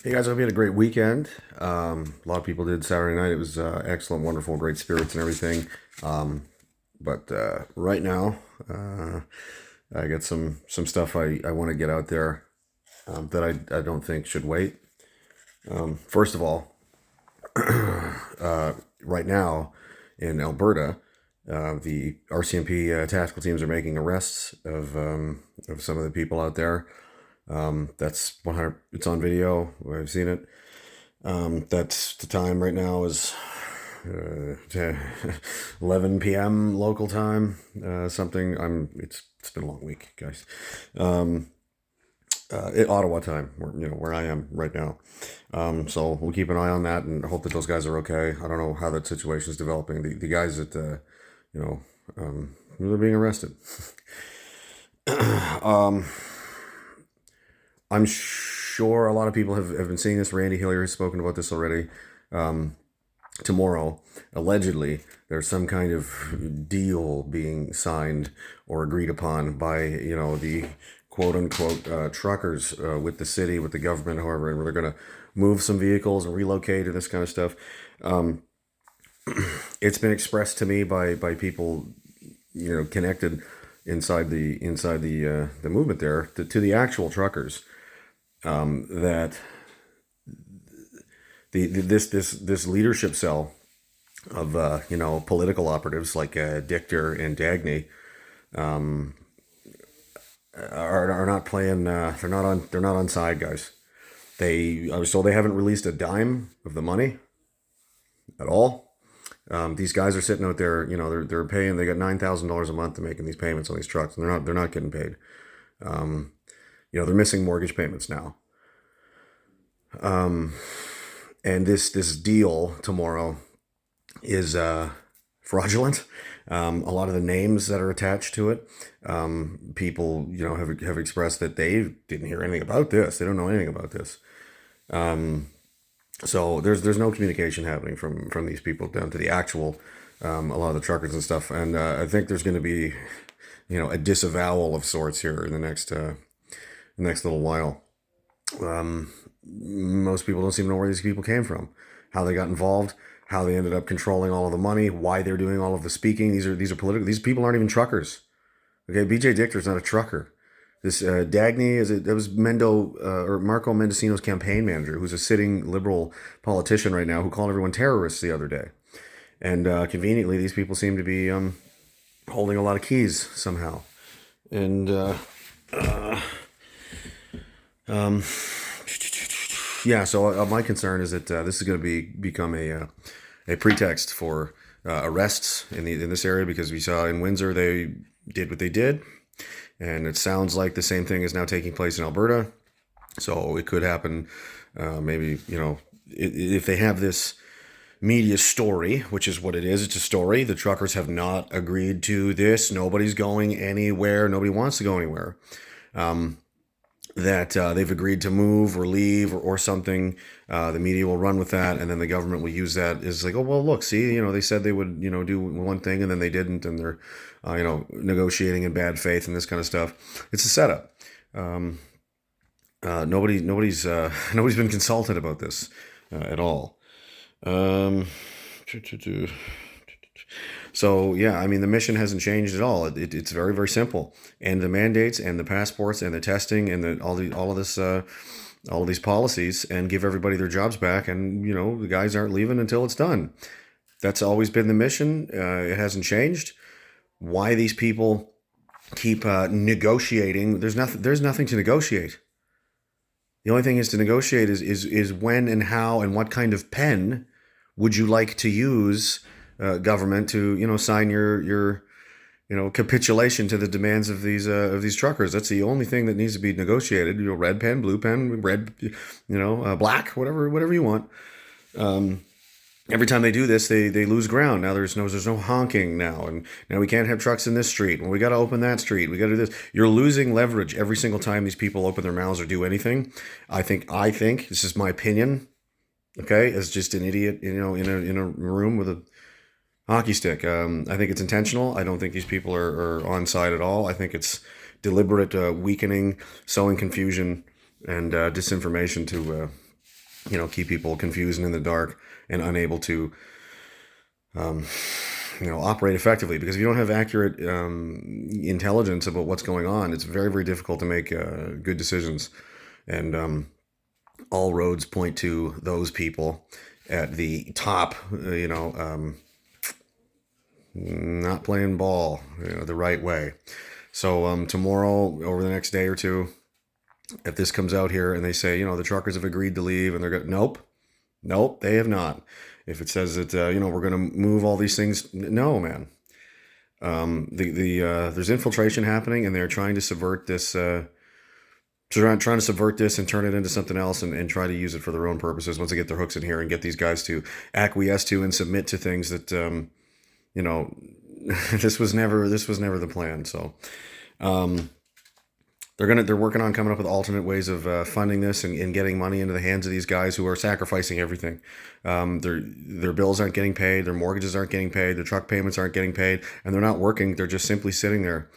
Hey guys, I hope you had a great weekend. A lot of people did Saturday night. It was excellent, wonderful, great spirits and everything. But right now, I got some stuff I want to get out there that I don't think should wait. First of all, right now in Alberta, the RCMP tactical teams are making arrests of some of the people out there. That's 100. It's on video. I've seen it. That's the time right now is 11 p.m. local time. Something. It's been a long week, guys. Ottawa time, where I am right now. So we'll keep an eye on that and hope that those guys are okay. I don't know how that situation is developing. The guys that they're being arrested. I'm sure a lot of people have been seeing this. Randy Hillier has spoken about this already. Tomorrow, allegedly, there's some kind of deal being signed or agreed upon by, the quote unquote truckers with the city, with the government, however, and where they're going to move some vehicles and relocate and this kind of stuff. It's been expressed to me by people, connected inside the movement there to the actual truckers, that this leadership cell of political operatives like Dichter and Dagny are not playing. They're not on side, guys. I was told they haven't released a dime of the money at all. These guys are sitting out there. They're paying. They got $9,000 a month to making these payments on these trucks, and they're not getting paid. They're missing mortgage payments now. And this deal tomorrow is fraudulent. A lot of the names that are attached to it, people have expressed that they didn't hear anything about this. They don't know anything about this. So there's no communication happening from these people down to the actual a lot of the truckers and stuff. And I think there's going to be a disavowal of sorts here in the next little while. Most people don't seem to know where these people came from, how they got involved, how they ended up controlling all of the money, why they're doing all of the speaking. These are political. These people aren't even truckers. Okay, BJ Dichter's not a trucker. This Dagny that was or Marco Mendocino's campaign manager, who's a sitting liberal politician right now, who called everyone terrorists the other day. And conveniently, these people seem to be holding a lot of keys somehow. And yeah, so my concern is that this is going to become a pretext for arrests in this area, because we saw in Windsor they did what they did, and it sounds like the same thing is now taking place in Alberta. So it could happen. Maybe if they have this media story, which is what it is, it's a story. The truckers have not agreed to this. Nobody's going anywhere. Nobody wants to go anywhere. That they've agreed to move or leave or something. The media will run with that, and then the government will use that as like, oh, well, look, see, they said they would, do one thing, and then they didn't, and they're, negotiating in bad faith and this kind of stuff. It's a setup. Nobody's been consulted about this at all. So yeah, I mean, the mission hasn't changed at all. It's very, very simple. And the mandates and the passports and the testing and all of these policies, and give everybody their jobs back. And the guys aren't leaving until it's done. That's always been the mission. It hasn't changed. Why these people keep negotiating? There's nothing to negotiate. The only thing is to negotiate is when and how and what kind of pen would you like to use, government, to sign your capitulation to the demands of these truckers. That's the only thing that needs to be negotiated. Red pen, blue pen, red, black, whatever you want. Every time they do this, they lose ground. Now there's no honking now, and now we can't have trucks in this street. Well, we got to open that street. We got to do this. You're losing leverage every single time these people open their mouths or do anything. I think this is my opinion. Okay, as just an idiot, in a room with a hockey stick. I think it's intentional. I don't think these people are on side at all. I think it's deliberate weakening, sowing confusion and disinformation keep people confused and in the dark and unable to, operate effectively. Because if you don't have accurate intelligence about what's going on, it's very, very difficult to make good decisions. And all roads point to those people at the top, not playing ball, the right way. So tomorrow, over the next day or two, if this comes out here and they say, the truckers have agreed to leave, and they're going, nope, they have not. If it says that, we're going to move all these things, no, man. There's infiltration happening, and they're trying to subvert this, trying to subvert this and turn it into something else, and try to use it for their own purposes once they get their hooks in here and get these guys to acquiesce to and submit to things that, this was never the plan. So, they're working on coming up with alternate ways of funding this and getting money into the hands of these guys who are sacrificing everything. Their bills aren't getting paid, their mortgages aren't getting paid, their truck payments aren't getting paid, and they're not working. They're just simply sitting there.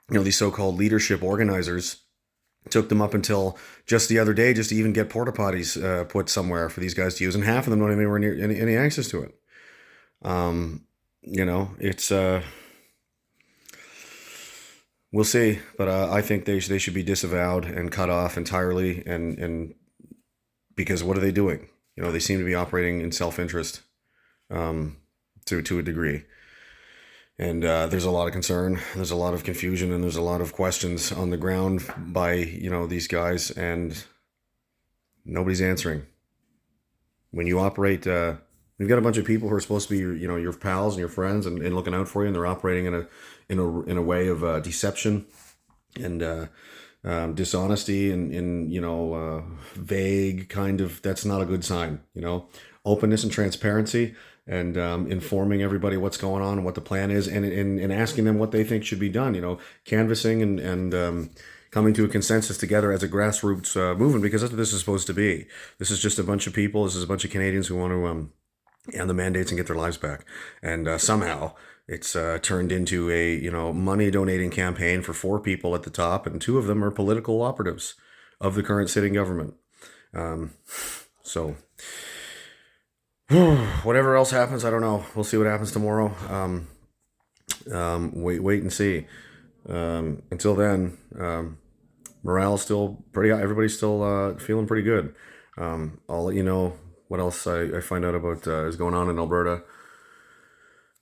These so-called leadership organizers took them up until just the other day just to even get porta potties put somewhere for these guys to use, and half of them don't have anywhere near any access to it. It's we'll see, but I think they should be disavowed and cut off entirely, and because what are they doing? They seem to be operating in self-interest to a degree. And there's a lot of concern, there's a lot of confusion, and there's a lot of questions on the ground by, these guys, and nobody's answering. When you operate, you've got a bunch of people who are supposed to be your pals and your friends and looking out for you, and they're operating in a way of deception and dishonesty and vague kind of. That's not a good sign. Openness and transparency, and informing everybody what's going on and what the plan is, and asking them what they think should be done. Canvassing and coming to a consensus together as a grassroots movement, because that's what this is supposed to be. This is just a bunch of people. This is a bunch of Canadians who want to end the mandates and get their lives back. And somehow it's turned into a money donating campaign for 4 people at the top, and 2 of them are political operatives of the current sitting government. So whatever else happens, I don't know. We'll see what happens tomorrow. Wait and see. Until then, morale's still pretty high. Everybody's still feeling pretty good. I'll let you know what else I find out about is going on in Alberta.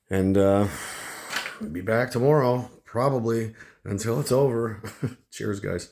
And be back tomorrow, probably, until it's over. Cheers, guys.